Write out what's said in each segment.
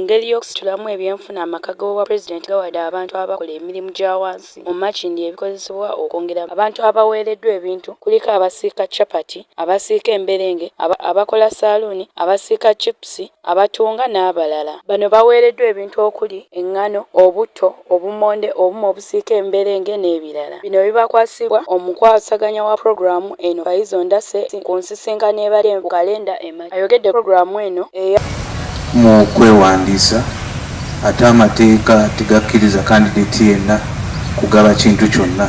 ngeri y'okusitulamu ebyenfuna amaka g'obwa pulezidenti gawadde abantu abakola emirimu gya wansi mu makindi ebikozesebwa okwongera abantu abaweereddwa ebintu kuliko abasiika capati, abasiika emberenge, abakola saluuni, abasiika chipusi, abatunga n'abalala. Bano baweereddwa ebintu okuli eŋŋano, obutto, obumonde, obumu obusiika emberenge n'ebirala. Bino bibakwasibwa omukwasaganya wa pulogulaamu eno Kayizo Ndase ku nsisinkano ebadde mu kalenda emali. Ayogedde pulogulaamu eno mu kwewandiisa ate amateeka tegakkiriza kandideti yenna kugaba kintu kyonna.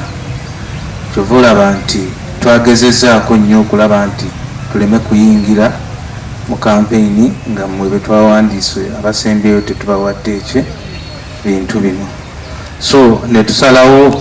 Kyova olaba nti twagezezaako nnyo okulaba nti tuleme kuyingira mu kampeyini nga mmwe be twawandiise abasembyeyo tetubawadde bintu bino. So ne tusalawo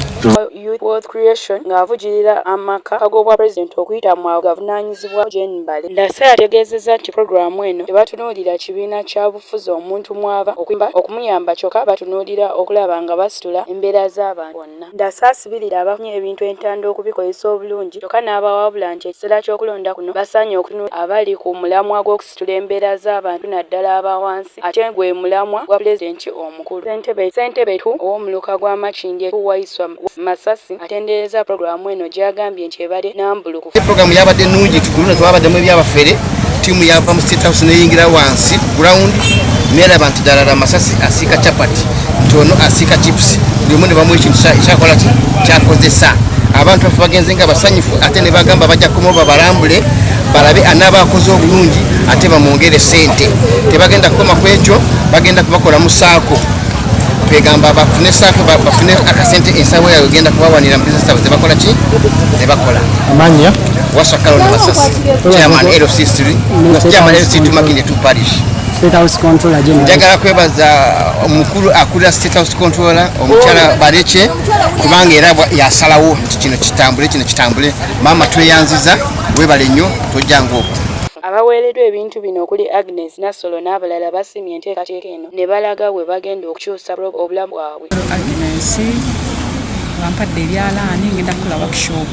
World Creation ng'avugirira amaka ag'obwa pulezidenti okuyita mu gavunaanyizibwa Nabbale. Ndase yategeezezza nti pulogulaamu eno tebatunuulira kibiina kya bufuzi omuntu mwava okumuyamba kyokka batunuulira okulaba nga basitula embeera z'abantu bonna. Ndase asibirira abafunye ebintu entanda okubikozesa obulungi kyokka n'abawabula nti ekiseera ky'okulonda kuno basaanye okutunuulira abali ku mulamwa gw'okusitula embeera z'abantu naddala aba wansi ate gwe mulamwa gwa pulezidenti omukulu. Ssentebe ow'omuluka gw'Amakindye Waiswa Masasi atendereza pulogulaamu eno gy'agambye nti ebadde nambulukufu. Pulogulaamu yabadde nnungi tukuluna twabaddemu ebyabafere ttiimu yava mu State House n'eyingira wansi ground n'eraba nti ddala Masasi asiika capati nti ono asiika chipusi buli omu ne bamuwa ekintu ekyakola kyakozesa. Abantu bafe bagenze nga basanyufu ate ne bagamba bajja kumoba balambule balabe anaaba akoze obulungi ate bamwongere ssente. Tebagenda kukoma ku ekyo bagenda kubakola mu saako. Twegamba bafune saako bafune akasente ensawo yawe genda kubawanira mu bizinesi zaabwe tebakola ki? Tebakola. Amanya Wasakalo na Masasi Chairman LC3 Chairman LC2 Makindye Parish State House Controller General. Njagala kwebaza omukulu akulira State House Controller omukyala Bareke kubanga era yasalawo kino kitambule mama tweyanziza webale nnyo tojjanga okwo. Abaweereddwa ebintu bino okuli Agnes Nasolo n'abalala basimye enteekateeka eno ne balaga we bagenda okukyusa obulamu bwabwe. Agnes bampadde ebyalaani ngenda kukola workshop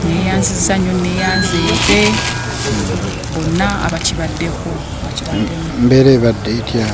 neyanziza nnyo neyanzeete bonna abakibaddeko. Mbeera ebadde etya?